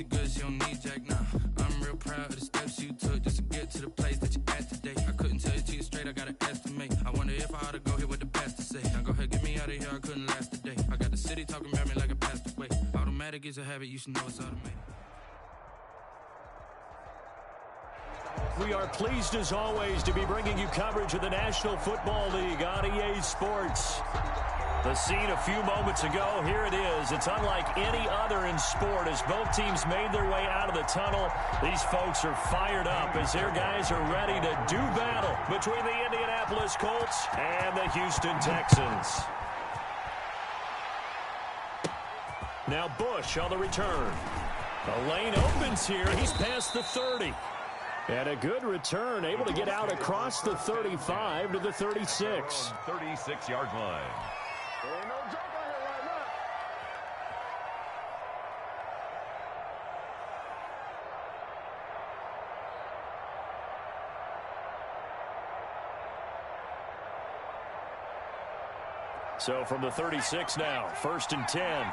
good, she don't need Jack now. I'm real proud of the steps you took just to get to the place that you at today. I couldn't tell you to you straight, I gotta estimate. I wonder if I ought to go here with the best to say. Now go ahead, get me out of here, I couldn't last a day. I got the city talking about me like a passed away. Automatic is a habit, you should know it's automatic. We are pleased, as always, to be bringing you coverage of the National Football League on EA Sports. The scene a few moments ago, here it is. It's unlike any other in sport as both teams made their way out of the tunnel. These folks are fired up as their guys are ready to do battle between the Indianapolis Colts and the Houston Texans. Now Bush on the return. The lane opens here. He's past the 30. And a good return, able to get out across the 35 to the 36. 36-yard line. There ain't no joke on here right now. So from the 36 now, 1st and 10.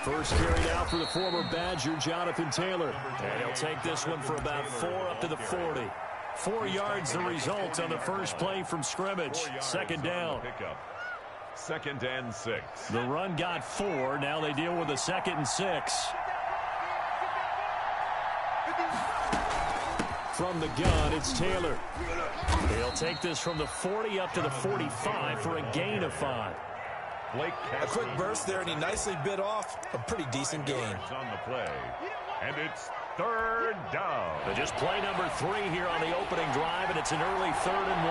First carry out for the former Badger, Jonathan Taylor. And he'll take this one for about 4 up to the 40. 4 yards the result on the first play from scrimmage. Second down. Second and 6. The run got 4. Now they deal with a 2nd and 6. From the gun, it's Taylor. He'll take this from the 40 up to the 45 for a gain of 5. A quick burst there, and he nicely bit off a pretty decent gain. On the play, and it's 3rd down. But just play number 3 here on the opening drive, and it's an early 3rd and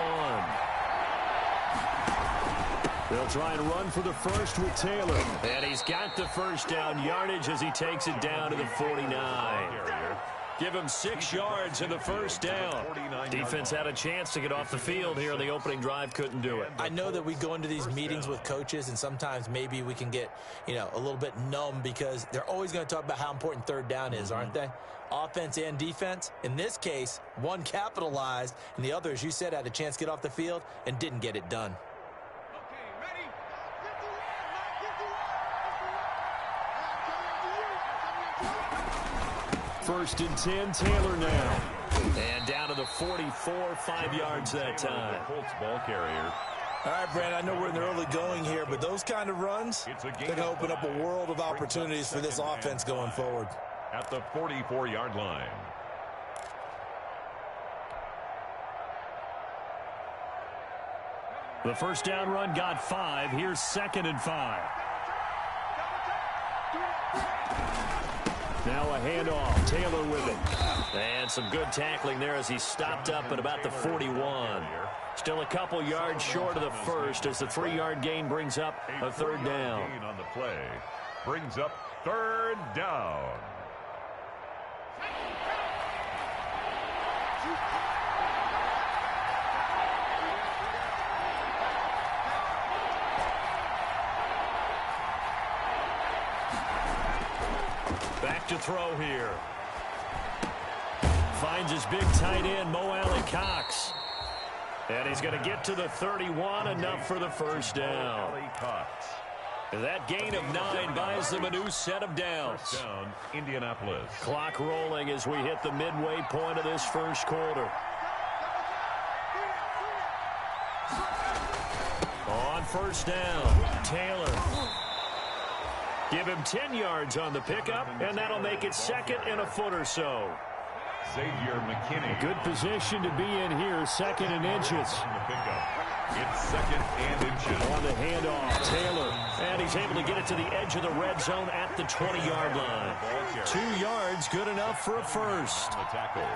1. They'll try and run for the first with Taylor. And he's got the first down yardage as he takes it down to the 49. Give him 6 yards in the first down. Defense had a chance to get off the field here on the opening drive, couldn't do it. I know that we go into these meetings with coaches, and sometimes maybe we can get, a little bit numb because they're always going to talk about how important 3rd down is, aren't they? Offense and defense. In this case, one capitalized, and the other, as you said, had a chance to get off the field and didn't get it done. First and 10, Taylor now. And down to the 44, 5 yards that time. Colts ball carrier. All right, Brad, I know we're in the early going here, but those kind of runs, they're going to open up a world of opportunities for this offense going forward. At the 44-yard line. The first down run got 5. Here's 2nd and 5. Now a handoff. Taylor with it. And some good tackling there as he stopped up at about the 41. Still a couple yards short of the first as the 3-yard gain brings up a 3rd down. Gain on the play brings up 3rd down. Back to throw here. Finds his big tight end, Mo Alley-Cox. And he's going to get to the 31, enough for the first down. That gain of 9 buys them a new set of downs. First down, Indianapolis. Clock rolling as we hit the midway point of this first quarter. On first down, Taylor. Give him 10 yards on the pickup, and that'll make it 2nd and a foot or so. Xavier McKinney. Good position to be in here, 2nd and inches. On the pickup. It's 2nd and inches. On the handoff, Taylor. And he's able to get it to the edge of the red zone at the 20-yard line. 2 yards, good enough for a first.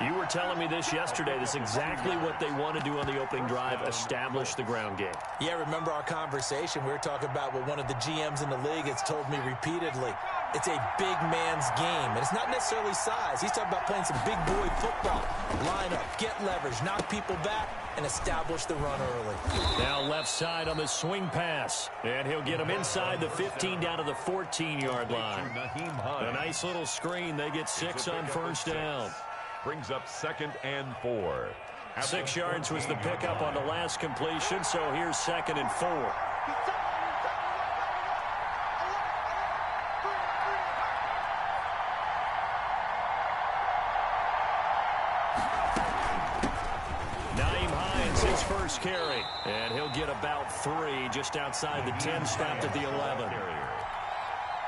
You were telling me this yesterday. This is exactly what they want to do on the opening drive, establish the ground game. Yeah, remember our conversation. We were talking about what one of the GMs in the league has told me repeatedly. It's a big man's game, and it's not necessarily size. He's talking about playing some big boy football. Line up, get leverage, knock people back, and establish the run early. Now left side on the swing pass, and he'll get him inside the 15 down to the 14-yard line. A nice little screen. They get 6 on first down. Brings up 2nd and 4. 6 yards was the pickup on the last completion, so here's 2nd and 4. this carry. And he'll get about 3 just outside the 10, stopped at the 11.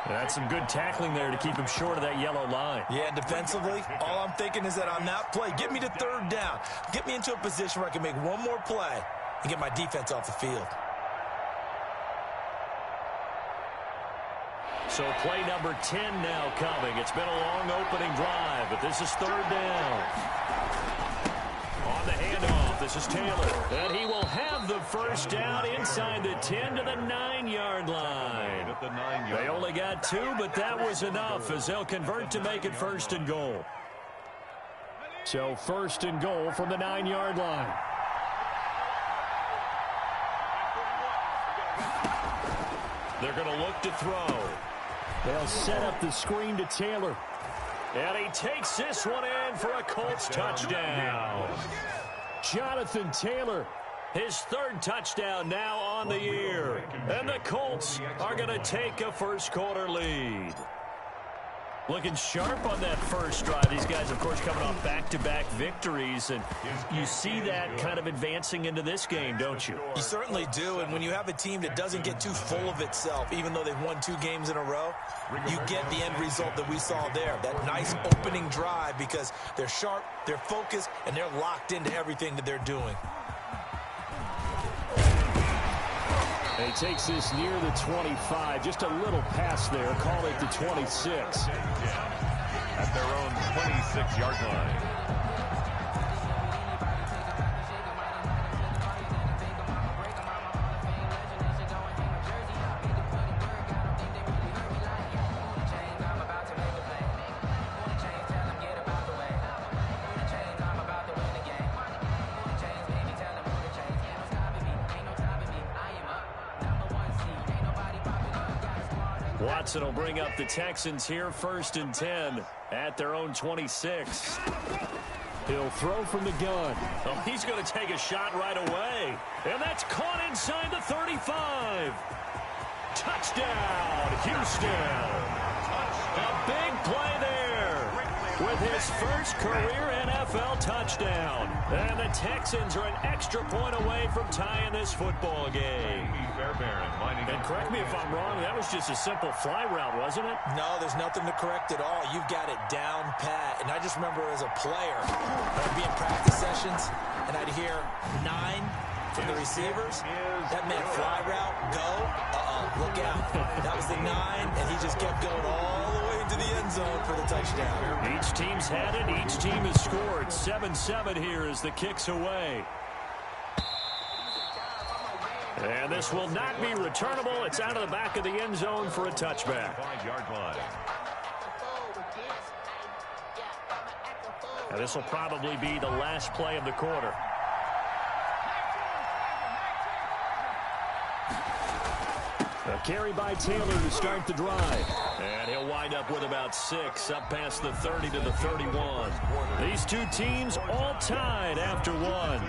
That's some good tackling there to keep him short of that yellow line. Yeah, defensively, all I'm thinking is that on that play, get me to 3rd down. Get me into a position where I can make one more play and get my defense off the field. So play number 10 now coming. It's been a long opening drive, but this is 3rd down. On the handoff, this is Taylor. And he will have the first down inside the 10 to the 9-yard line. They only got 2, but that was enough as they'll convert to make it 1st and goal. So 1st and goal from the 9-yard line. They're going to look to throw. They'll set up the screen to Taylor. And he takes this one in for a Colts touchdown. Jonathan Taylor, his 3rd touchdown now on the year. And the Colts are going to take a first-quarter lead. Looking sharp on that first drive. These guys, of course, coming off back-to-back victories, and you see that kind of advancing into this game, don't you? You certainly do, and when you have a team that doesn't get too full of itself, even though they've won 2 games in a row, you get the end result that we saw there, that nice opening drive, because they're sharp, they're focused, and they're locked into everything that they're doing. He takes this near the 25. Just a little pass there. Call it the 26. At their own 26-yard line. Watson will bring up the Texans here, 1st and 10 at their own 26. He'll throw from the gun. Oh, he's going to take a shot right away. And that's caught inside the 35. Touchdown, Houston. A big play there with his first career NFL touchdown. And the Texans are an extra point away from tying this football game. And correct me if I'm wrong, that was just a simple fly route, wasn't it? No, there's nothing to correct at all. You've got it down pat. And I just remember as a player, I'd be in practice sessions, and I'd hear 9 from the receivers. That meant fly route, go, look out. That was the 9, and he just kept going all the way into the end zone for the touchdown. Each team's had it. Each team has scored. 7-7 here as the kick's away. And this will not be returnable. It's out of the back of the end zone for a touchback. 5-yard line. And this will probably be the last play of the quarter. A carry by Taylor to start the drive. And he'll wind up with about 6, up past the 30 to the 31. These two teams all tied after 1.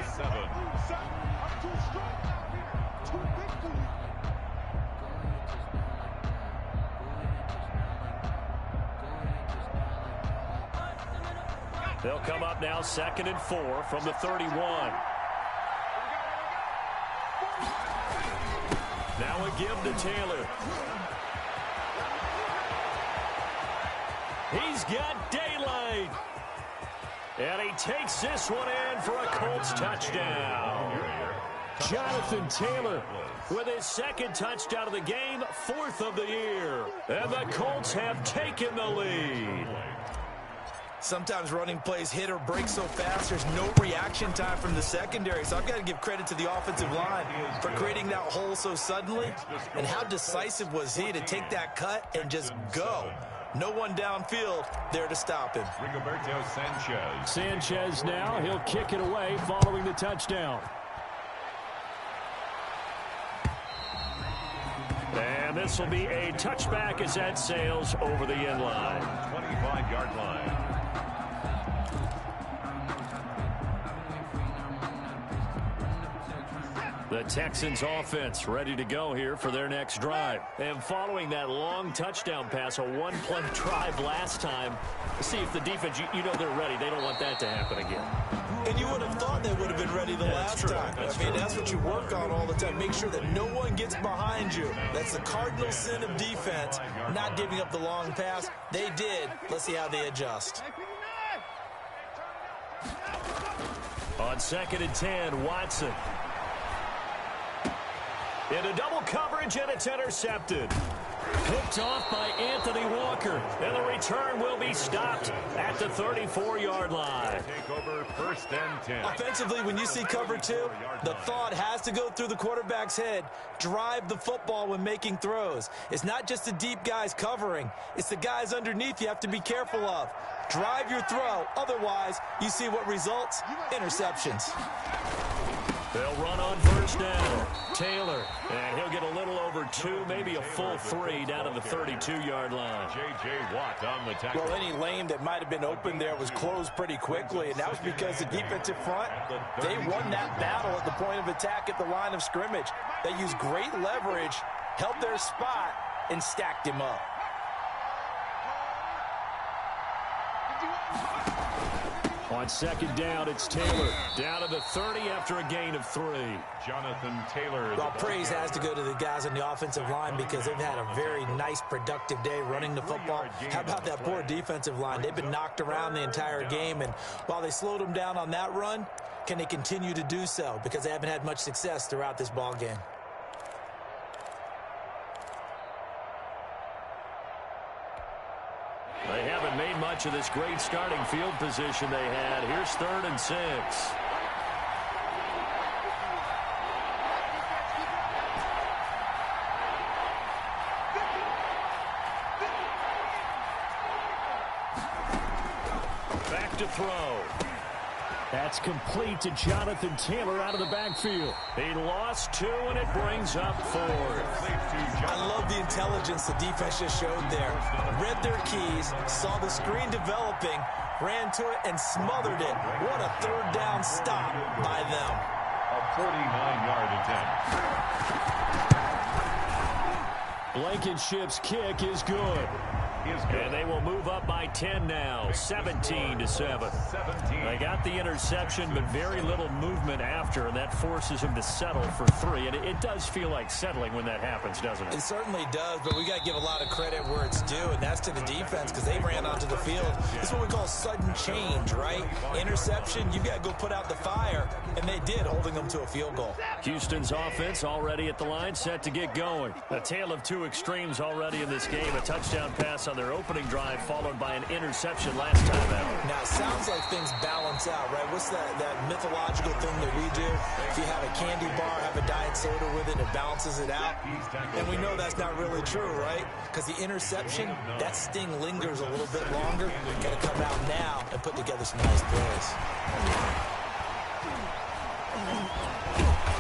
They'll come up now 2nd and 4 from the 31. Now a give to Taylor. He's got daylight. And he takes this one in for a Colts touchdown. Jonathan Taylor with his 2nd touchdown of the game, 4th of the year. And the Colts have taken the lead. Sometimes running plays hit or break so fast, there's no reaction time from the secondary. So I've got to give credit to the offensive line for creating that hole so suddenly. And how decisive was he to take that cut and just go? No one downfield there to stop him. Rigoberto Sanchez. Sanchez now, he'll kick it away following the touchdown. And this will be a touchback as that sails over the end line. 25-yard line. The Texans offense ready to go here for their next drive. And following that long touchdown pass, a one-play drive last time, see if the defense, you know they're ready. They don't want that to happen again. And you would have thought they would have been ready the last time. That's what you work on all the time. Make sure that no one gets behind you. That's the cardinal sin of defense, not giving up the long pass. They did. Let's see how they adjust. On 2nd and 10, Watson. Into double coverage, and it's intercepted. Picked off by Anthony Walker, and the return will be stopped at the 34-yard line. Take over 1st and 10. Offensively, when you see cover 2, the thought has to go through the quarterback's head. Drive the football when making throws. It's not just the deep guys covering. It's the guys underneath you have to be careful of. Drive your throw. Otherwise, you see what results? Interceptions. They'll run on 1st down. Taylor, and he'll get a little over 2, maybe a full 3 down to the 32-yard line. J.J. Watt on the tackle. Well, any lane that might have been open there was closed pretty quickly, and that was because the defensive front, they won that battle at the point of attack at the line of scrimmage. They used great leverage, held their spot, and stacked him up. On 2nd down, it's Taylor. Down to the 30 after a gain of 3. Jonathan Taylor. Well, praise has to go to the guys on the offensive line because they've had a very nice, productive day running the football. How about that poor defensive line? They've been knocked around the entire game, and while they slowed them down on that run, can they continue to do so? Because they haven't had much success throughout this ball game. They haven't made much of this great starting field position they had. Here's 3rd and 6. Back to throw. That's complete to Jonathan Taylor out of the backfield. He lost 2, and it brings up 4th. I love the intelligence the defense just showed there. Read their keys, saw the screen developing, ran to it, and smothered it. What a 3rd down stop by them. A 49-yard attempt. Blankenship's kick is good. And they will move up by 10 now, 17-7. They got the interception, but very little movement after, and that forces them to settle for 3. And it does feel like settling when that happens, doesn't it? It certainly does, but we got to give a lot of credit where it's due, and that's to the defense because they ran onto the field. This is what we call sudden change, right? Interception, you got to go put out the fire, and they did, holding them to a field goal. Houston's offense already at the line, set to get going. A tale of 2 extremes already in this game. A touchdown pass on their opening drive, followed by an interception last time out. Now, it sounds like things balance out, right? What's that mythological thing that we do? If you have a candy bar, have a diet soda with it, it balances it out. And we know that's not really true, right? Because the interception, that sting lingers a little bit longer. Got to come out now and put together some nice plays.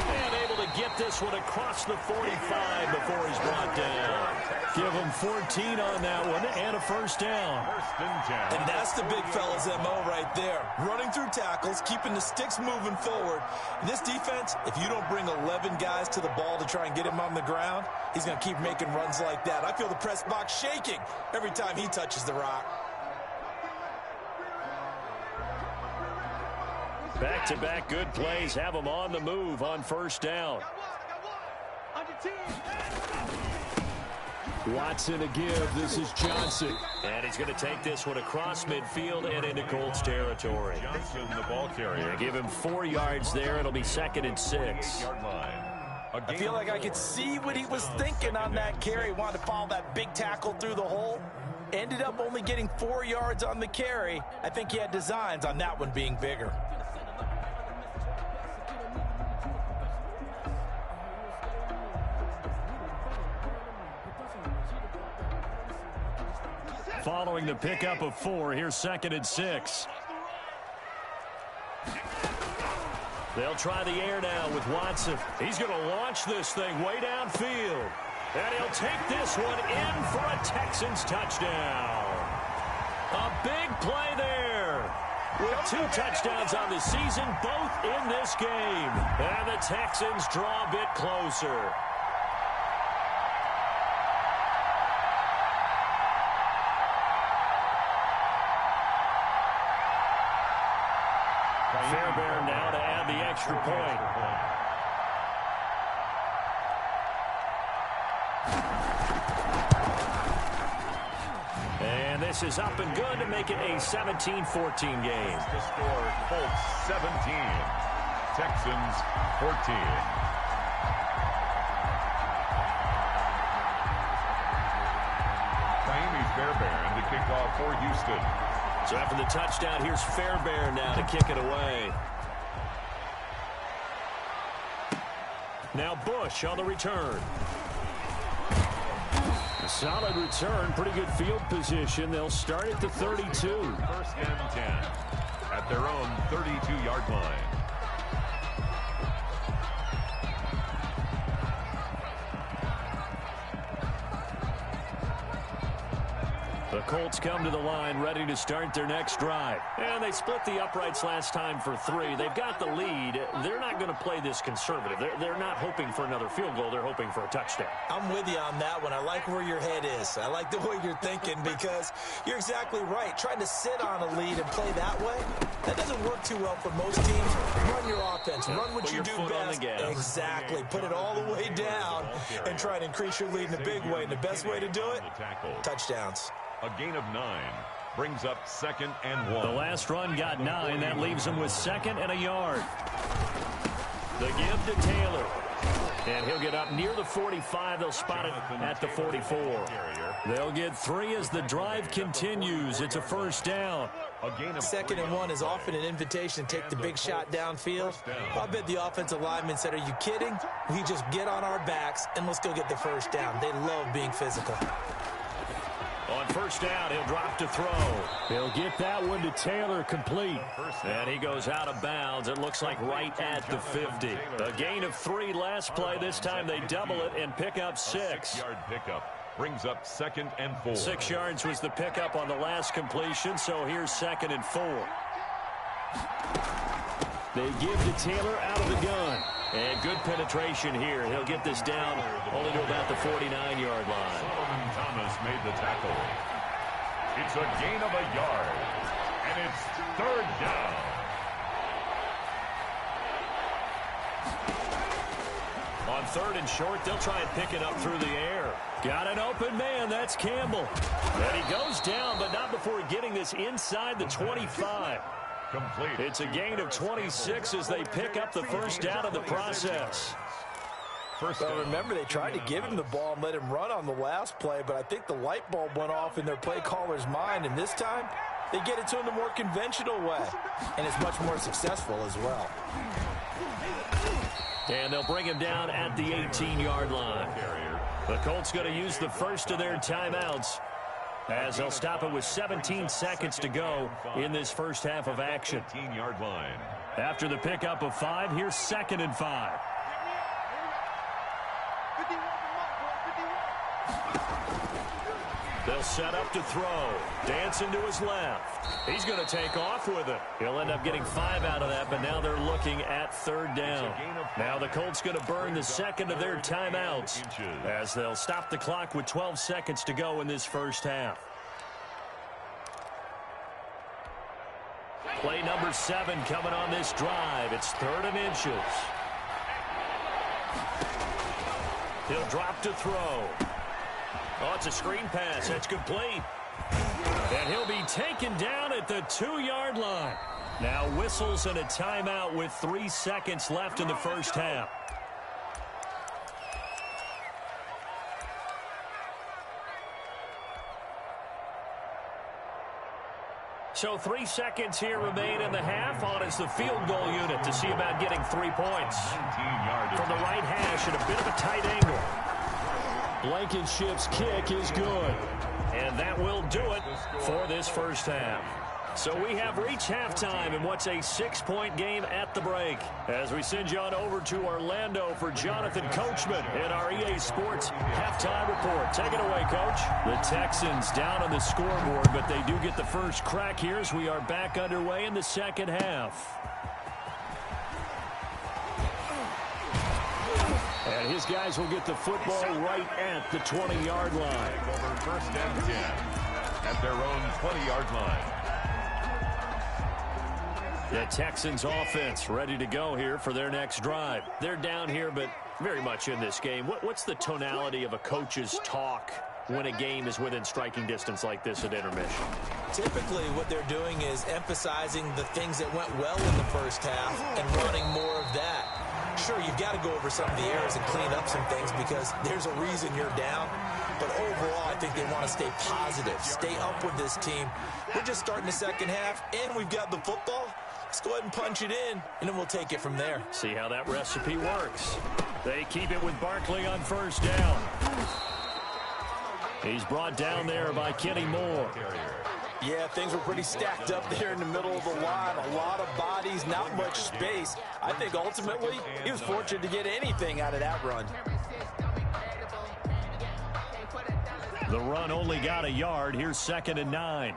And able to get this one across the 45 before he's brought down. Give him 14 on that one and a 1st down. 1st and 10. And that's the big fella's MO right there. Running through tackles, keeping the sticks moving forward. And this defense, if you don't bring 11 guys to the ball to try and get him on the ground, he's going to keep making runs like that. I feel the press box shaking every time he touches the rock. Back-to-back good plays have him on the move on 1st down. Watson a give. This is Johnson. And he's going to take this one across midfield and into Colts territory. Johnson, the ball carrier. Give him 4 yards there. It'll be 2nd and 6. Yard line. I feel like I could see what he was thinking on that carry. Wanted to follow that big tackle through the hole. Ended up only getting 4 yards on the carry. I think he had designs on that one being bigger. Following the pickup of 4, here's 2nd and 6. They'll try the air now with Watson. He's going to launch this thing way downfield. And he'll take this one in for a Texans touchdown. A big play there. with 2 touchdowns on the season, both in this game. And the Texans draw a bit closer. Fairbairn now to add the extra point. And this is up and good to make it a 17-14 game. The score, Colts 17, Texans 14. Fairbairn to kick off for Houston. So after the touchdown, here's Fairbairn now to kick it away. Now Bush on the return. A solid return, pretty good field position. They'll start at the 32. 1st and 10 at their own 32-yard line. The Colts come to the line ready to start their next drive. And they split the uprights last time for 3. They've got the lead. They're not going to play this conservative. They're not hoping for another field goal. They're hoping for a touchdown. I'm with you on that one. I like where your head is. I like the way you're thinking because you're exactly right. Trying to sit on a lead and play that way, that doesn't work too well for most teams. Run your offense. Run what you do best. Exactly. Put it all the way down and try to increase your lead in a big way. And the best way to do it, touchdowns. A gain of 9 brings up 2nd and 1. The last run got 9. That leaves him with 2nd and a yard. The give to Taylor. And he'll get up near the 45. They'll spot it at the 44. They'll get 3 as the drive continues. It's a 1st down. 2nd and 1 is often an invitation to take the big shot downfield. I bet the offensive lineman said, are you kidding? We just get on our backs and let's go get the 1st down. They love being physical. On 1st down, he'll drop to throw. He'll get that one to Taylor complete. And he goes out of bounds. It looks like right at the 50. A gain of 3 last play. This time they double it and pick up 6. 6-yard pickup brings up 2nd and 4. 6 yards was the pickup on the last completion, so here's 2nd and 4. They give to Taylor out of the gun. And good penetration here. He'll get this down only to about the 49-yard line. Solomon Thomas made the tackle. It's a gain of a yard. And it's 3rd down. On 3rd and short, they'll try and pick it up through the air. Got an open man. That's Campbell. And he goes down, but not before getting this inside the 25. Complete. It's a gain of 26 as they pick up the 1st down in the process. Well, remember, they tried to give him the ball and let him run on the last play, but I think the light bulb went off in their play caller's mind, and this time they get it to him the more conventional way, and it's much more successful as well. And they'll bring him down at the 18-yard line. The Colts going to use the first of their timeouts, as they'll stop it with 17 seconds to go in this first half of action. 18-yard line. After the pickup of 5, here's 2nd and 5. They'll set up to throw. Dancing to his left. He's going to take off with it. He'll end up getting 5 out of that, but now they're looking at 3rd down. Now the Colts going to burn the 2nd of their timeouts, as they'll stop the clock with 12 seconds to go in this first half. Play number 7 coming on this drive. It's 3rd and inches. He'll drop to throw. Oh, it's a screen pass. That's complete. And he'll be taken down at the 2-yard line. Now whistles and a timeout with 3 seconds left in the first half. So 3 seconds here remain in the half. On is the field goal unit to see about getting 3 points. From the right hash at a bit of a tight angle. Blankenship's kick is good. And that will do it for this first half. So we have reached halftime in what's a 6-point game at the break. As we send you on over to Orlando for Jonathan Coachman in our EA Sports halftime report. Take it away, Coach. The Texans down on the scoreboard, but they do get the first crack here as we are back underway in the second half. And his guys will get the football right at the 20-yard line. Over first and 10 at their own 20-yard line. The Texans offense ready to go here for their next drive. They're down here, but very much in this game. What's the tonality of a coach's talk when a game is within striking distance like this at intermission? Typically, what they're doing is emphasizing the things that went well in the first half and running more of that. Sure, you've got to go over some of the errors and clean up some things because there's a reason you're down. But overall, I think they want to stay positive, stay up with this team. We're just starting the second half, and we've got the football. Let's go ahead and punch it in, and then we'll take it from there. See how that recipe works. They keep it with Barkley on first down. He's brought down there by Kenny Moore. Yeah, things were pretty stacked up there in the middle of the line. A lot of bodies, not much space. I think ultimately he was fortunate to get anything out of that run. The run only got a yard. Here's 2nd and 9.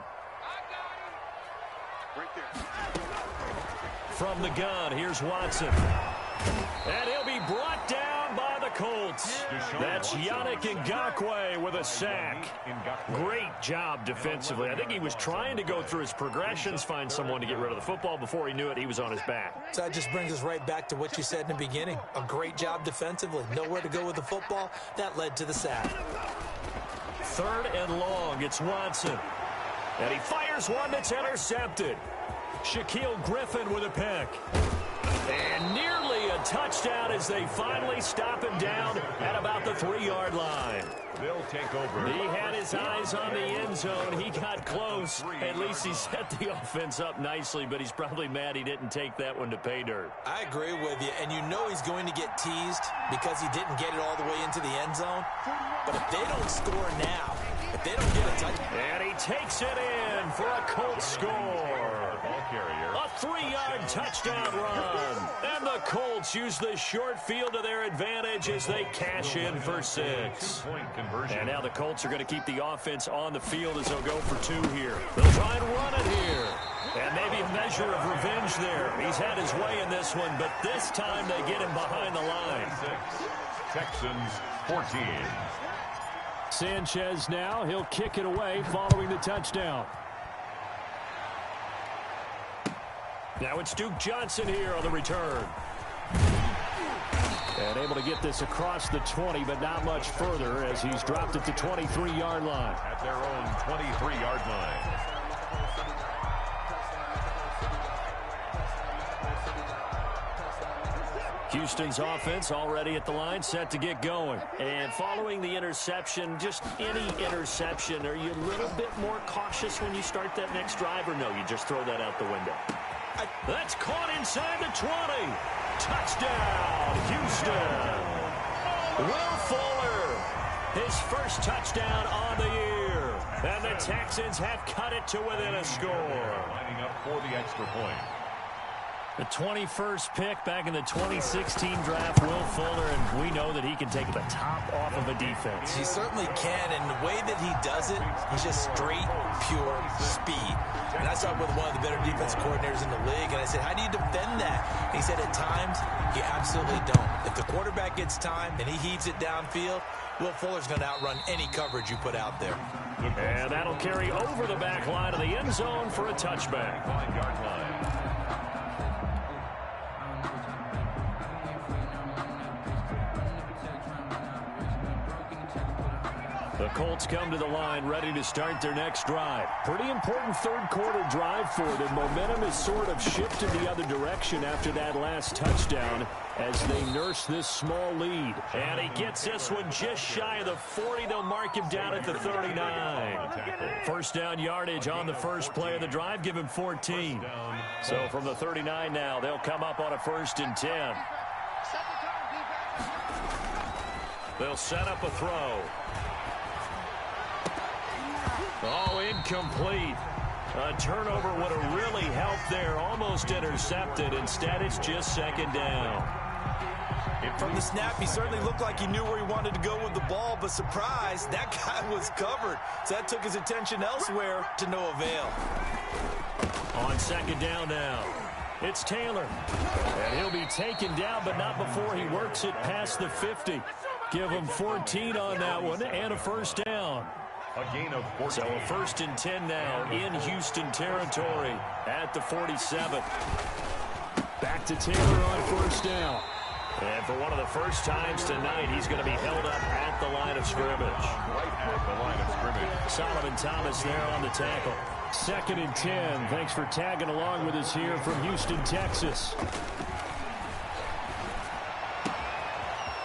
From the gun, here's Watson. And he'll be brought down by the Colts. That's Yannick Ngakoue with a sack. Great job defensively. I think he was trying to go through his progressions, find someone to get rid of the football. Before he knew it, he was on his back. So that just brings us right back to what you said in the beginning. A great job defensively. Nowhere to go with the football. That led to the sack. 3rd and long. It's Watson. And he fires one that's intercepted. Shaquille Griffin with a pick. And nearly a touchdown as they finally stop him down at about the 3-yard line. They'll take over. He had his eyes on the end zone. He got close. At least he set the offense up nicely, but he's probably mad he didn't take that one to pay dirt. I agree with you, and you know he's going to get teased because he didn't get it all the way into the end zone. But if they don't score now, if they don't get a touchdown. And he takes it in for a Colts score. A 3-yard touchdown run. And the Colts use the short field to their advantage as they cash in for 6. And now the Colts are going to keep the offense on the field as they'll go for 2 here. They'll try and run it here. And maybe a measure of revenge there. He's had his way in this one, but this time they get him behind the line. 6, Texans 14. Sanchez now. He'll kick it away following the touchdown. Now it's Duke Johnson here on the return. And able to get this across the 20, but not much further as he's dropped at the 23-yard line. At their own 23-yard line. Houston's offense already at the line, set to get going. And following the interception, just any interception, are you a little bit more cautious when you start that next drive, or no, you just throw that out the window? That's caught inside the 20. Touchdown, Houston. Will Fuller, his first touchdown on the year. And the Texans have cut it to within a score. Lining up for the extra point. The 21st pick back in the 2016 draft, Will Fuller, and we know that he can take the top off of a defense. He certainly can, and the way that he does it, he's just straight, pure speed. And I saw it with one of the better defensive coordinators in the league, and I said, how do you defend that? And he said, at times, you absolutely don't. If the quarterback gets time and he heaves it downfield, Will Fuller's going to outrun any coverage you put out there. And that'll carry over the back line of the end zone for a touchback. 5-yard line. The Colts come to the line ready to start their next drive. Pretty important third quarter drive for them. Momentum has sort of shifted the other direction after that last touchdown as they nurse this small lead. And he gets this one just shy of the 40. They'll mark him down at the 39. First down yardage on the first play of the drive. Give him 14. So from the 39 now, they'll come up on a 1st and 10. They'll set up a throw. Oh, incomplete. A turnover would have really helped there. Almost intercepted. Instead, it's just second down. From the snap, he certainly looked like he knew where he wanted to go with the ball, but surprise, that guy was covered. So that took his attention elsewhere to no avail. On second down now, it's Taylor. And he'll be taken down, but not before he works it past the 50. Give him 14 on that one and a first down. A gain of 14. So a 1st and 10 now in Houston territory at the 47. Back to Taylor on first down. And for one of the first times tonight, he's going to be held up at the line of scrimmage. Right at the line of scrimmage. Solomon Thomas there on the tackle. 2nd and 10. Thanks for tagging along with us here from Houston, Texas.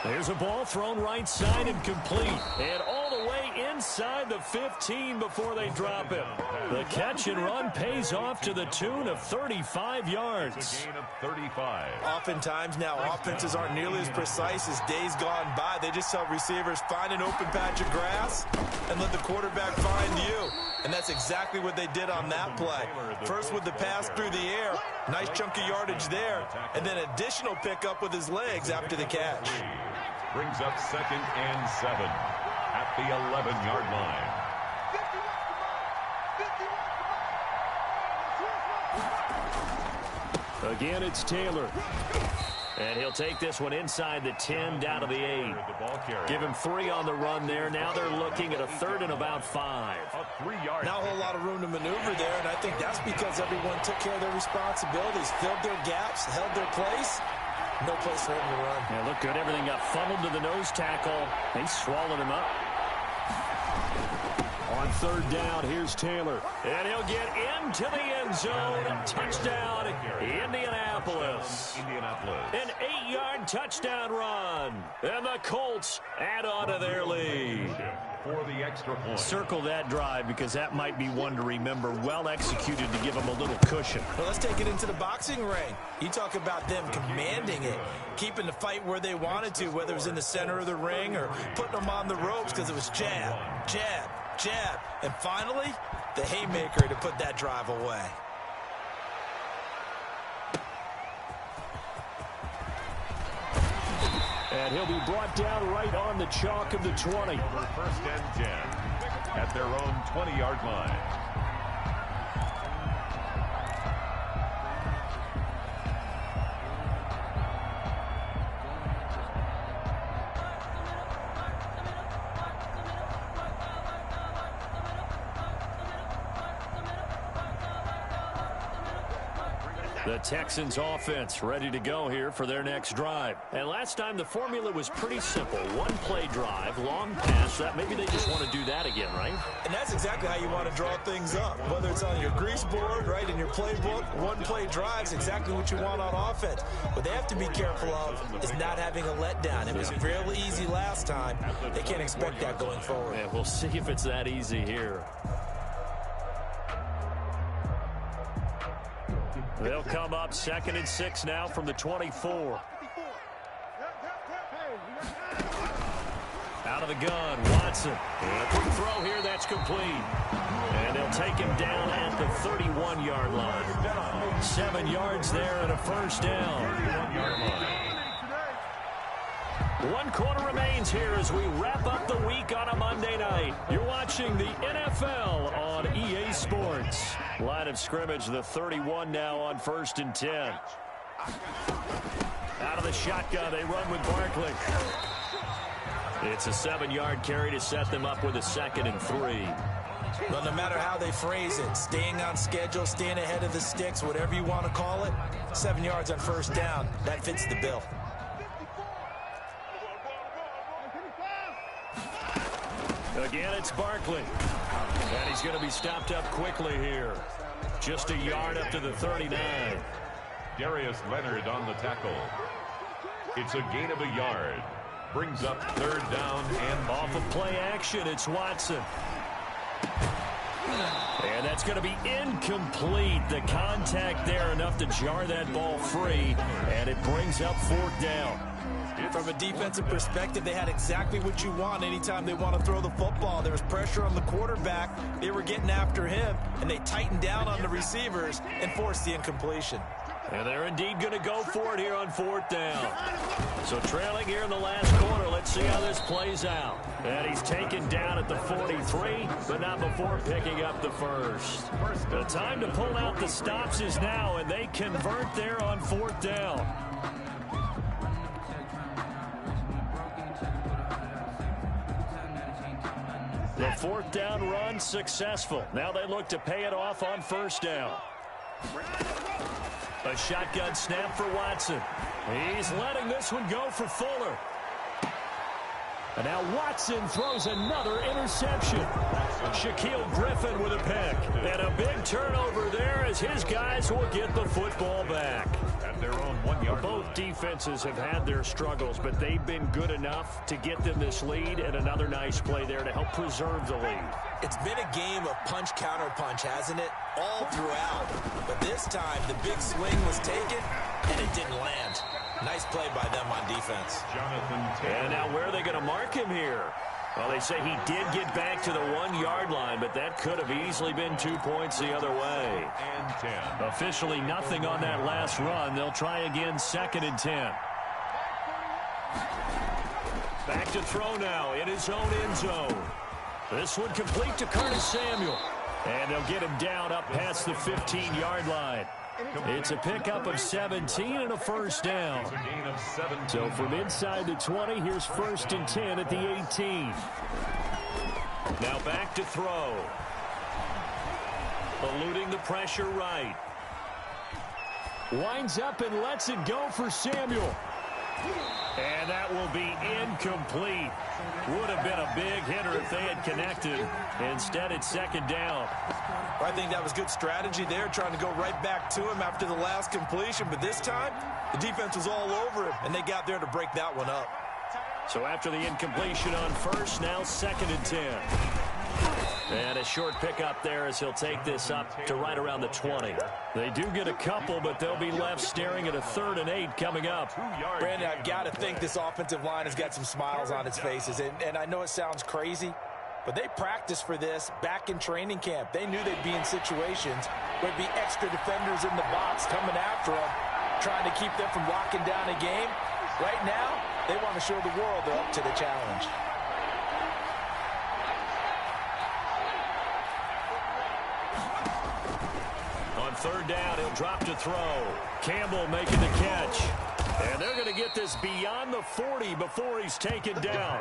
There's a ball thrown right side and complete. And all the way inside the 15 before they drop it. The catch and run pays off to the tune of 35 yards. It's a gain of 35. Oftentimes now, offenses aren't nearly as precise as days gone by. They just help receivers find an open patch of grass and let the quarterback find you. And that's exactly what they did on that play. First with the pass through the air. Nice chunk of yardage there. And then additional pickup with his legs after the catch. Brings up 2nd and 7 at the 11-yard line. Again, it's Taylor. And he'll take this one inside the 10 down to the 8. Give him 3 on the run there. Now they're looking at a 3rd and about 5. A 3-yard. Not a whole lot of room to maneuver there, and I think that's because everyone took care of their responsibilities, filled their gaps, held their place. No place for him to run. Yeah, look good. Everything got funneled to the nose tackle. They swallowed him up. On 3rd down, here's Taylor. And he'll get into the end zone. Touchdown, Indianapolis. An 8-yard touchdown run. And the Colts add on to their lead. For the extra point. Circle that drive because that might be one to remember. Well executed to give them a little cushion. Well, let's take it into the boxing ring. You talk about them commanding it, keeping the fight where they wanted to, whether it was in the center of the ring or putting them on the ropes because it was jab, jab, jab. And finally, the haymaker to put that drive away. And he'll be brought down right on the chalk of the 20. 1st and 10 at their own 20-yard line. The Texans offense ready to go here for their next drive. And last time the formula was pretty simple. One play drive, long pass. That maybe they just want to do that again, right? And that's exactly how you want to draw things up. Whether it's on your grease board, right, in your playbook, one play drive's exactly what you want on offense. What they have to be careful of is not having a letdown. It was fairly easy last time. They can't expect that going forward. And we'll see if it's that easy here. They'll come up 2nd and 6 now from the 24. Out of the gun, Watson. And a quick throw here, that's complete. And they'll take him down at the 31-yard line. 7 yards there and a first down. 31-yard line. 1 quarter remains here as we wrap up the week on a Monday night. You're watching the NFL on EA Sports. Line of scrimmage, the 31 now on 1st and 10. Out of the shotgun, they run with Barkley. It's a 7-yard carry to set them up with a 2nd and 3. Well, no matter how they phrase it, staying on schedule, staying ahead of the sticks, whatever you want to call it, 7 yards on 1st down, that fits the bill. Again, it's Barkley. And he's going to be stopped up quickly here. Just a yard up to the 39. Darius Leonard on the tackle. It's a gain of a yard. Brings up 3rd down and off of play action, it's Watson. And that's going to be incomplete. The contact there enough to jar that ball free, and it brings up 4th down. From a defensive perspective, they had exactly what you want anytime they want to throw the football. There was pressure on the quarterback. They were getting after him, and they tightened down on the receivers and forced the incompletion. And they're indeed going to go for it here on 4th down. So trailing here in the last quarter, let's see how this plays out. And he's taken down at the 43, but not before picking up the first. The time to pull out the stops is now, and they convert there on 4th down. The 4th down run successful. Now they look to pay it off on 1st down. A shotgun snap for Watson. He's letting this one go for Fuller. And now Watson throws another interception. Shaquille Griffin with a pick. And a big turnover there as his guys will get the football back. At their own 1-yard line. Both defenses have had their struggles, but they've been good enough to get them this lead, and another nice play there to help preserve the lead. It's been a game of punch-counter-punch, hasn't it? All throughout. But this time, the big swing was taken, and it didn't land. Nice play by them on defense. And now where are they going to mark him here? Well, they say he did get back to the 1-yard line, but that could have easily been 2 points the other way. And 10. Officially nothing on that last run. They'll try again 2nd and 10. Back to throw now in his own end zone. This one complete to Curtis Samuel. And they'll get him down up past the 15-yard line. It's a pickup of 17 and a 1st down. So from inside the 20, here's 1st and 10 at the 18. Now back to throw. Eluding the pressure right. Winds up and lets it go for Samuel. And that will be incomplete. Would have been a big hitter if they had connected. Instead, it's 2nd down. I think that was good strategy there, trying to go right back to him after the last completion. But this time, the defense was all over him, and they got there to break that one up. So after the incompletion on 1st, now 2nd and 10. And a short pickup there as he'll take this up to right around the 20. They do get a couple, but they'll be left staring at a 3rd and 8 coming up. Brandon, I've got to think this offensive line has got some smiles on its faces. And I know it sounds crazy, but they practiced for this back in training camp. They knew they'd be in situations where there'd be extra defenders in the box coming after them, trying to keep them from locking down a game. Right now, they want to show the world they're up to the challenge. On 3rd down, he'll drop to throw. Campbell making the catch. And they're going to get this beyond the 40 before he's taken down.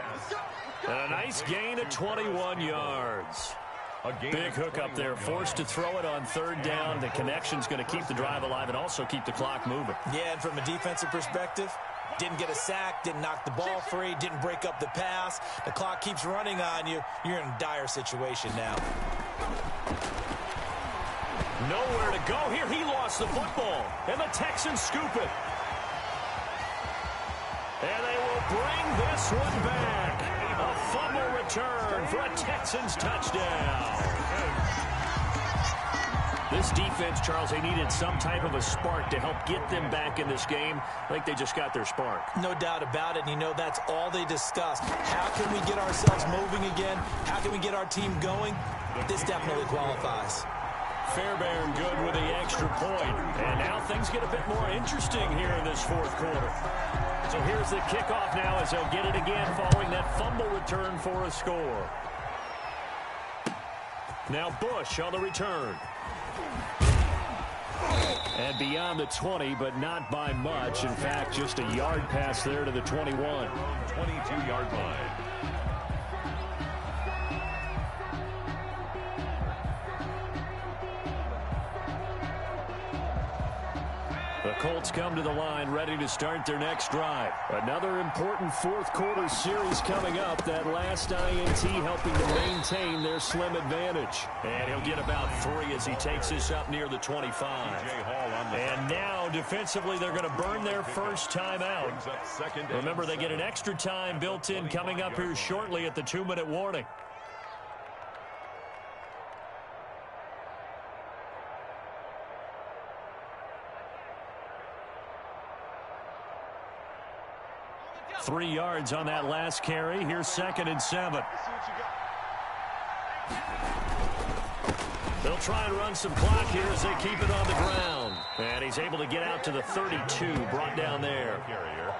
And a nice gain of 21 yards. Big hook up there, forced to throw it on 3rd down. The connection's going to keep the drive alive and also keep the clock moving. Yeah, and from a defensive perspective, didn't get a sack, didn't knock the ball free, didn't break up the pass. The clock keeps running on you. You're in a dire situation now. Nowhere to go here. He lost the football, and the Texans scoop it. And they will bring this one back. A fumble return for a Texans touchdown. This defense, Charles, they needed some type of a spark to help get them back in this game. I think they just got their spark. No doubt about it. And you know, that's all they discussed. How can we get ourselves moving again? How can we get our team going? This definitely qualifies. Fairbairn good with the extra point. And now things get a bit more interesting here in this 4th quarter. So here's the kickoff now as they'll get it again following that fumble return for a score. Now Bush on the return. And beyond the 20, but not by much. In fact, just a yard pass there to the 21. 22-yard line. The Colts come to the line ready to start their next drive. Another important 4th quarter series coming up. That last INT helping to maintain their slim advantage. And he'll get about 3 as he takes this up near the 25. And now defensively they're going to burn their first time out. Remember, they get an extra time built in coming up here shortly at the 2-minute warning. 3 yards on that last carry. Here's 2nd and 7. They'll try and run some clock here as they keep it on the ground. And he's able to get out to the 32, brought down there.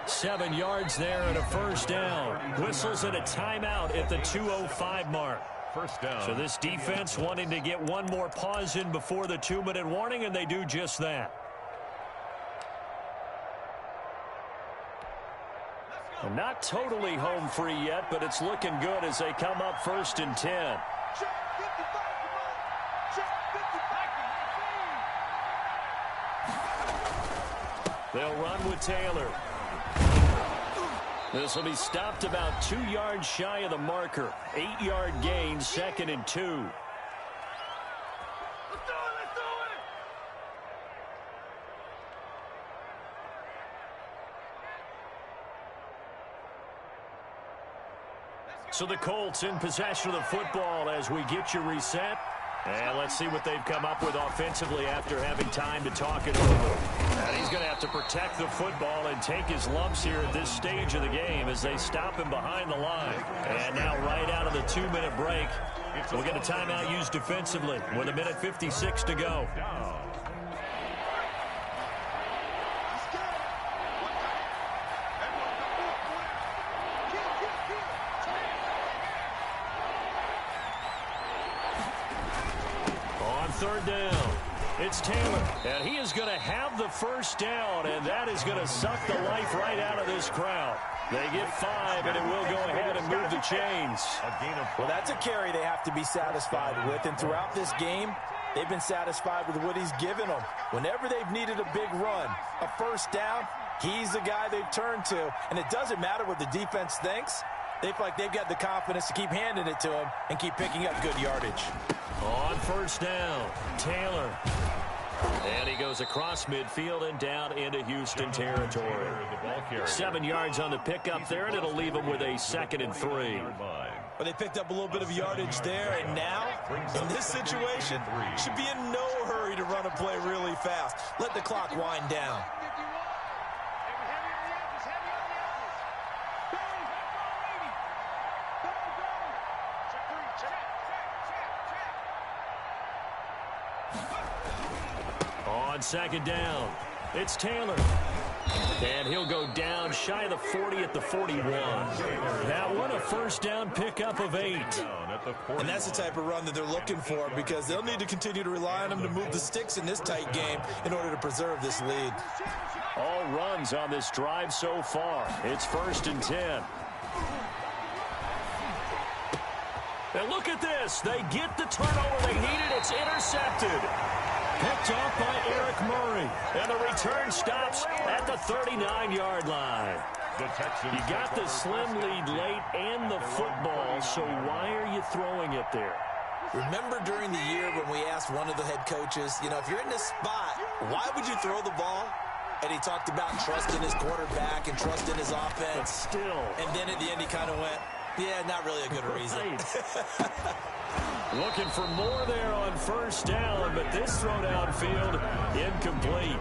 7 yards there and a first down. Whistles and a timeout at the 2:05 mark. First down. So this defense wanting to get one more pause in before the 2-minute warning, and they do just that. And not totally home free yet, but it's looking good as they come up 1st and 10. They'll run with Taylor. This will be stopped about 2 yards shy of the marker. 8-yard gain, 2nd and 2. So the Colts in possession of the football as we get you reset. And let's see what they've come up with offensively after having time to talk it over. And he's going to have to protect the football and take his lumps here at this stage of the game as they stop him behind the line. And now right out of the 2-minute break, we'll get a timeout used defensively with 1:56 to go. Third down. It's Taylor, and he is going to have the first down, and that is going to suck the life right out of this crowd. They get 5, and it will go ahead and move the chains. Well, that's a carry they have to be satisfied with, and throughout this game, they've been satisfied with what he's given them. Whenever they've needed a big run, a first down, he's the guy they've turned to, and it doesn't matter what the defense thinks. They feel like they've got the confidence to keep handing it to him and keep picking up good yardage. On first down, Taylor. And he goes across midfield and down into Houston territory. 7 yards on the pickup there, and it'll leave him with a 2nd and 3. Well, they picked up a little bit of yardage there, and now, in this situation, should be in no hurry to run a play really fast. Let the clock wind down. On 2nd down, it's Taylor. And he'll go down shy of the 40 at the 41. That one a first down pickup of 8. And that's the type of run that they're looking for because they'll need to continue to rely on him to move the sticks in this tight game in order to preserve this lead. All runs on this drive so far. It's 1st and 10. And look at this. They get the turnover they needed. It's intercepted. Picked off by Eric Murray. And the return stops at the 39-yard line. You got the slim lead late and the football, so why are you throwing it there? Remember during the year when we asked one of the head coaches, you know, if you're in this spot, why would you throw the ball? And he talked about trusting his quarterback and trusting his offense. But still. And then at the end he kind of went, yeah, not really a good reason. Looking for more there on first down, but this throw downfield incomplete.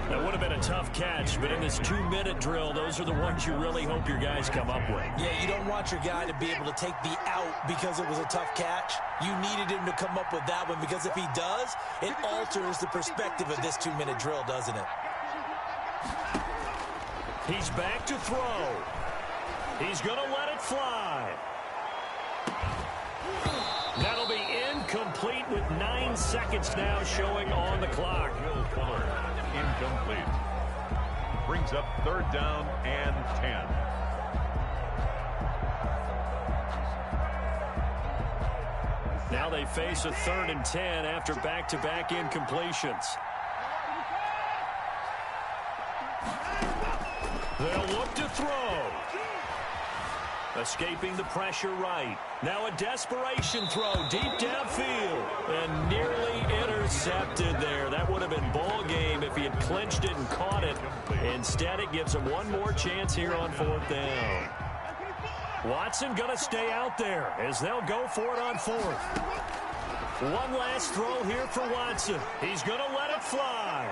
That would have been a tough catch, but in this 2-minute drill, those are the ones you really hope your guys come up with. Yeah, you don't want your guy to be able to take the out because it was a tough catch. You needed him to come up with that one because if he does, it alters the perspective of this 2-minute drill, doesn't it? He's back to throw. He's going to let it fly. That'll be incomplete with 9 seconds now showing on the clock. Incomplete. Brings up 3rd down and 10. Now they face a 3rd and 10 after back-to-back incompletions. They'll look to throw. Escaping the pressure right. Now a desperation throw deep downfield. And nearly intercepted there. That would have been ball game if he had clinched it and caught it. Instead, it gives him one more chance here on 4th down. Watson going to stay out there as they'll go for it on 4th. One last throw here for Watson. He's going to let it fly.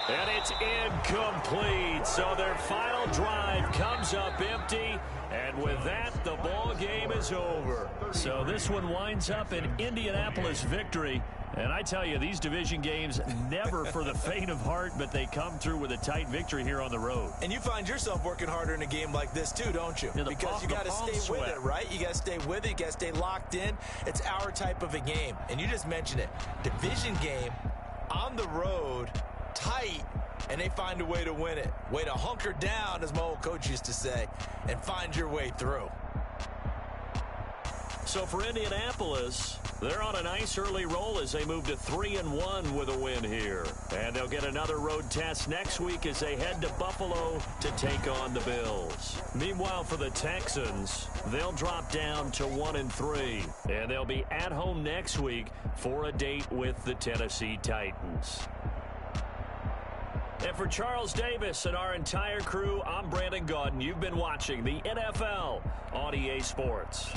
And it's incomplete. So their final drive comes up empty. And with that, the ball game is over. So this one winds up an Indianapolis victory. And I tell you, these division games, never for the faint of heart, but they come through with a tight victory here on the road. And you find yourself working harder in a game like this too, don't you? Yeah, because you got to stay with it, right? You got to stay with it. You got to stay locked in. It's our type of a game. And you just mentioned it. Division game, on the road, tight, and they find a way to win it. Way to hunker down, as my old coach used to say, and find your way through. So for Indianapolis, they're on a nice early roll as they move to 3-1 with a win here. And they'll get another road test next week as they head to Buffalo to take on the Bills. Meanwhile, for the Texans, they'll drop down to 1-3. And they'll be at home next week for a date with the Tennessee Titans. And for Charles Davis and our entire crew, I'm Brandon Gaudin. You've been watching the NFL on EA Sports.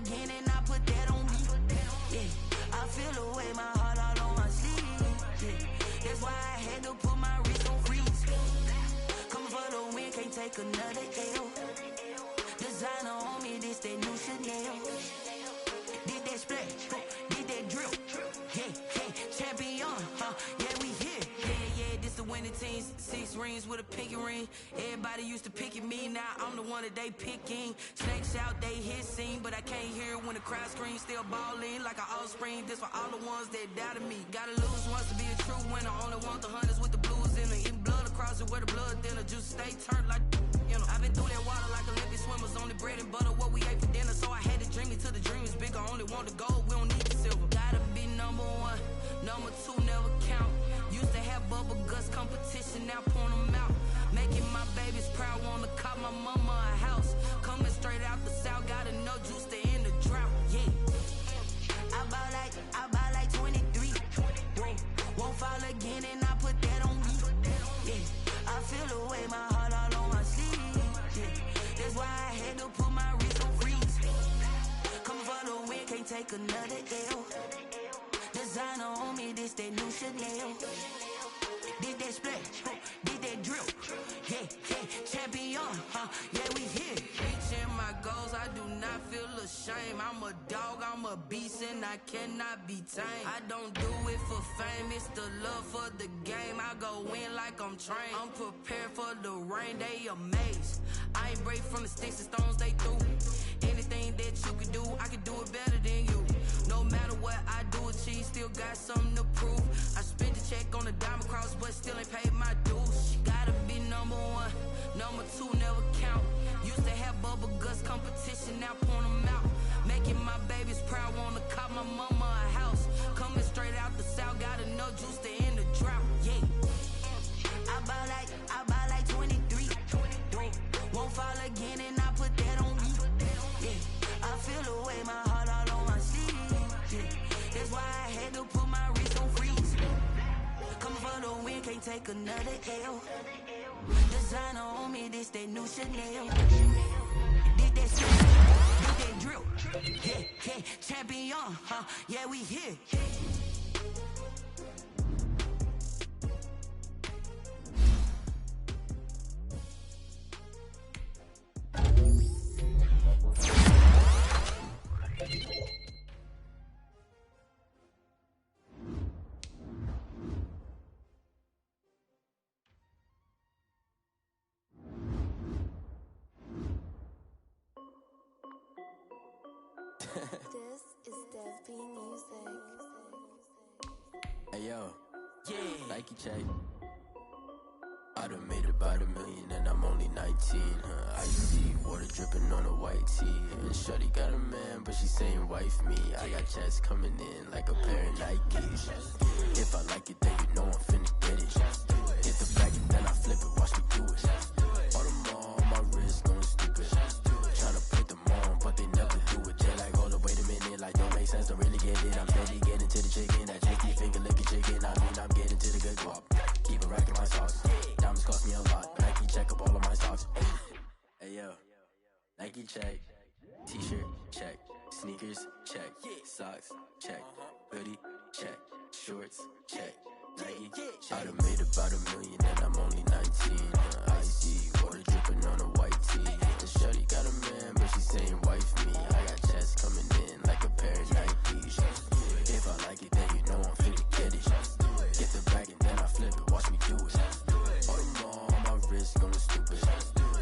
again and I put that on me. Yeah, I feel the way, my heart all on my sleeve. Yeah, that's why I had to put my wrist on freeze. Coming for the win, can't take another L. Designer on me, this that new Chanel. Did that splash, did that drip. Yeah, yeah, champion, yeah, we here. Yeah, this the winning team. 6 rings with a pinky ring. Everybody used to picking me, now I'm the one that they picking. Snakes out, they hit scene, but I can't hear when the crowd screams. Still balling like an offspring. This for all the ones that doubted me. Gotta lose once to be a true winner. Only want the hunters with the blues in it. Eating blood across it where the blood thinner. Juice stay turned like, you know. I've been through that water like Olympic swimmers. Only bread and butter, what we ate for dinner. So I had to dream it till the dream is bigger. Only want the gold, we don't need the silver. Gotta be number one. Number 2 never count. Used to have bubble guts competition, now point them out. Making my babies proud, wanna call my mama a house. Coming straight out the south, got enough juice to end the drought. Yeah. I bought like 23. Won't fall again and I put that on me. Yeah. I feel the way, my heart all on my sleeve. Yeah. That's why I had to put my wrist on freeze. Coming for the win, can't take another L. Designer on me, this that new Chanel. Did that splash, did that drill. Yeah, champion, yeah, we here. Reaching my goals, I do not feel ashamed. I'm a dog, I'm a beast, and I cannot be tamed. I don't do it for fame, it's the love for the game. I go in like I'm trained. I'm prepared for the rain, they amazed. I ain't break from the sticks and stones they threw. Anything that you can do, I can do it better than you. No matter what I do, achieve, still got something to prove. I spent the check on the diamond cross, but still ain't paid my dues. Gotta be number 1, number 2 never count. Used to have bubble guts competition, now point them out. Making my babies proud, wanna call my mama a house. Coming straight out the south, got enough juice to end the drought. Yeah. I bought like 23. Won't fall again and I put that on me. Yeah. I feel the way, my heart all on my sleeve. Yeah. That's why I had to put my wrist on freeze. Coming for the win, can't take another L. Designer on me, this that new Chanel. Did that drill. Yeah, champion, yeah, we here. This is Dev B Music. Hey yo, Yeah. Nike check. I done made about $1 million and I'm only 19. Icy water dripping on a white tee. And shorty got a man, but she saying wife me. I got checks coming in like a pair of Nikes. If I like it, then you know I'm finna get it. Hit the bag and then I flip it, watch me do it. All them on my wrist going stupid. Tryna put them on, but they never do it. They're like, hold up, wait a minute, like don't make sense, don't really get it. I'm steady getting to the chicken, that tasty finger licking chicken. I mean, I'm getting to the good guap. Keep it racking my socks. Diamonds cost me a lot. Nike check up all of my socks. Hey yo, Nike check. T-shirt check. Sneakers check. Socks check. Hoodie check. Shorts check. Nike check. I done made about $1 million and I'm only 19. Icy water dripping on a white tee. The shorty got a man, but she saying wife me. I got checks coming in like a pair of Nikes. If I like it, then you know I'm finna get it. Get the bag and then I flip it, watch me do it. All them on my wrist going stupid.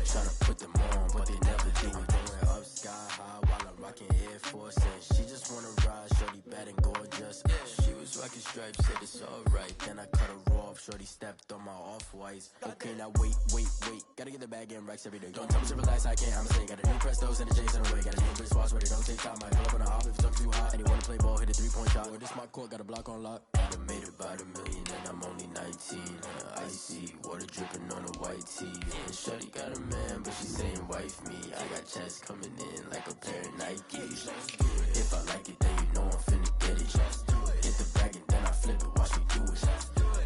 Tryna put them on, but they never do it. Going up sky high while I'm rocking Air Force. And she just wanna ride, shorty bad and gorgeous. She was rocking stripes, said it's alright. Then I cut her off, shorty stepped on my off-whites. Okay, now wait. Gotta get the bag and racks every day. Don't tell me to relax, I can't, I'm saying. Got a new Prestos and a Jason away. Got a new wristwatch where they don't take time. Might pull up on a hop if it's too hot. And you wanna play ball, hit a 3-point shot. Well, this my court, got a block on lock. I done made about $1 million and I'm only 19. Icy water dripping on a white tee. And shorty got a man, but she saying wife me. I got checks coming in like a pair of Nikes. If I like it, then you know I'm finna get it. Hit the bag and then I flip it, watch me do it.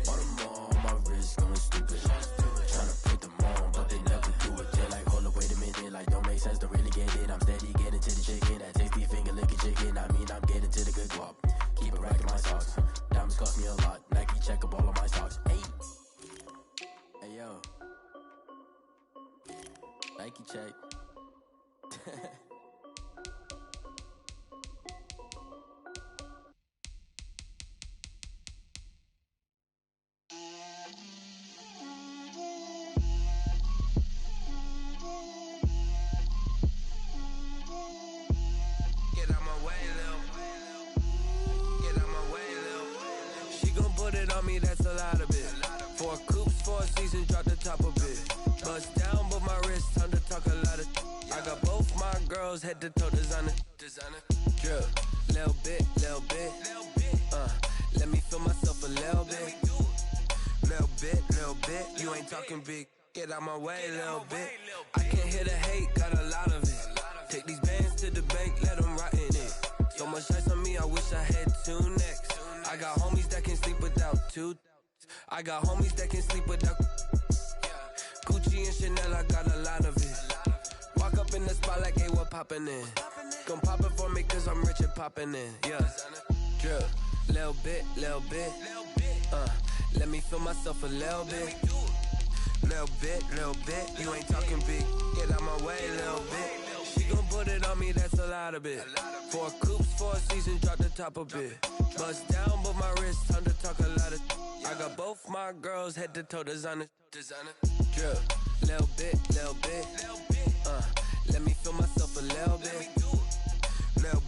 All them on my wrist going stupid. Tryna put them on, but they never do it. They're like, hold up, wait a minute, like don't make sense, don't really get it. I'm steady getting to the chicken, that tasty finger licking chicken. I mean, I'm getting to the good guap. Keep it racking my socks. Diamonds cost me a lot. Nike check up all of my socks. Hey yo, Nike check. Get out my way, Lil. Get out my way, Lil. She gon' put it on me, that's a lot of it. 4 coops, 4 seasons, drop the top of it. Bust down, but my wrist, time to talk a lot of. I got both my girls, head to toe designer. Drip, little bit. Let me feel myself a little bit. Little bit. You ain't talking big. Get out my way, little bit. I can't hear the hate, got a lot of it. Take these bands to the bank, let them rot in it. So much ice on me, I wish I had two necks. I got homies that can sleep without two. I got homies that can sleep without Gucci and Chanel, I got a lot of it. Walk up in the spot like, hey, what poppin' in? Gon' pop it for me cause I'm rich and poppin' in. Yeah, drip, little bit. Let me feel myself a little bit. Little bit. You ain't talking big. Get out my way, little bit. She gon' put it on me, that's a lot of it. 4 coops, 4 seasons, drop the top a bit. Bust down, but my wrist, time to talk a lot of. I got both my girls head to toe designer. Drip, little bit. Let me feel myself a little bit. Little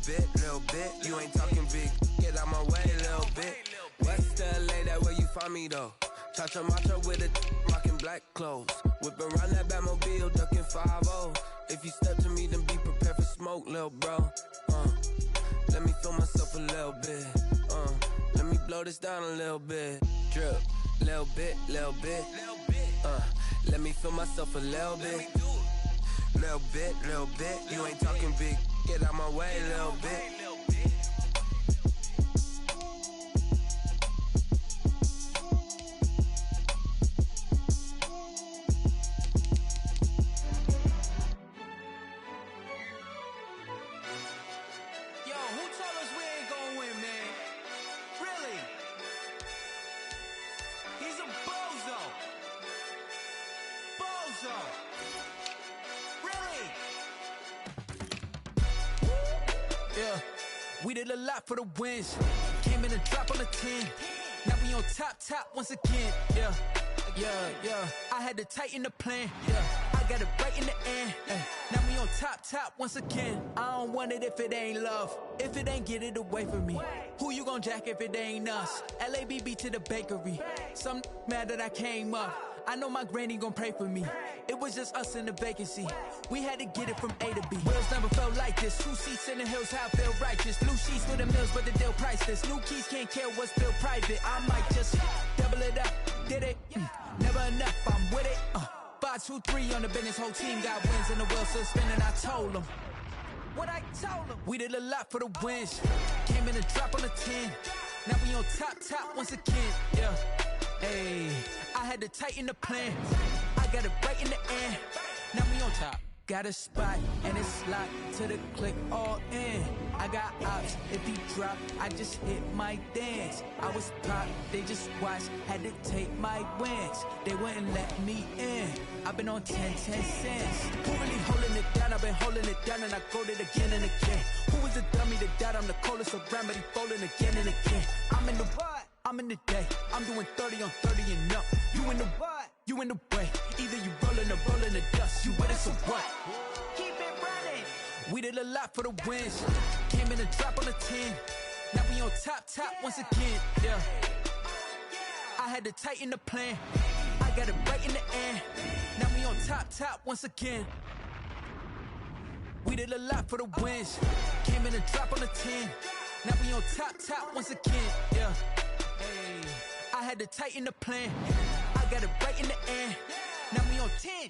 bit. You ain't talking big. Get out my way, little bit. West LA, that where you find me though. Cha-cha matcha with a rockin' black clothes. Whip around that Batmobile, ducking 5-0. If you step to me, then be prepared for smoke, lil' bro. Let me feel myself a little bit. Let me blow this down a little bit. Drip, little bit. Let me feel myself a little bit. Little bit. You ain't talking big. Get out my way, little bit. We did a lot for the wins. Came in and drop on the 10. Now we on top once again. Yeah. I had to tighten the plan. Yeah. I got it right in the end. Now we on top once again. I don't want it if it ain't love. If it ain't, get it away from me. Who you gon' jack if it ain't us? LABB to the bakery. Some mad that I came up. I know my granny gon' pray for me. It was just us in the vacancy. We had to get it from A to B. Wheels never felt like this. 2 seats in the hills, how I feel righteous. Blue sheets with the mills, but the deal priceless. New keys can't care what's still private. I might just double it up. Did it? Never enough, I'm with it. 5, 2, 3 on the business. Whole team got wins and the wheels still spinning. I told them what I told them. We did a lot for the wins. Came in and drop on the 10. Now we on top once again. Yeah. Hey, I had to tighten the plan. I got it right in the end. Now we on top. Got a spot and it's locked to the click all in. I got ops, if he drop, I just hit my dance. I was pop, they just watched, had to take my wins. They wouldn't let me in. I've been on 10 cents. Who really holding it down? I've been holding it down and I go it again and again. Who was the dummy that died? I'm the coldest around, but he folding again and again. I'm in the what? I'm in the day. I'm doing 30 on 30 and up. You in the what? You in the way. Either you rollin' or rollin' the dust. You with us or what? Keep it running. We did a lot for the wins. Came in and drop on the 10. Now we on top once again. Yeah. I had to tighten the plan. I got it right in the end. Now we on top once again. We did a lot for the wins. Came in and drop on the 10. Now we on top once again. Yeah. Hey, I had to tighten the plan. I got it right in the end. Now we on 10.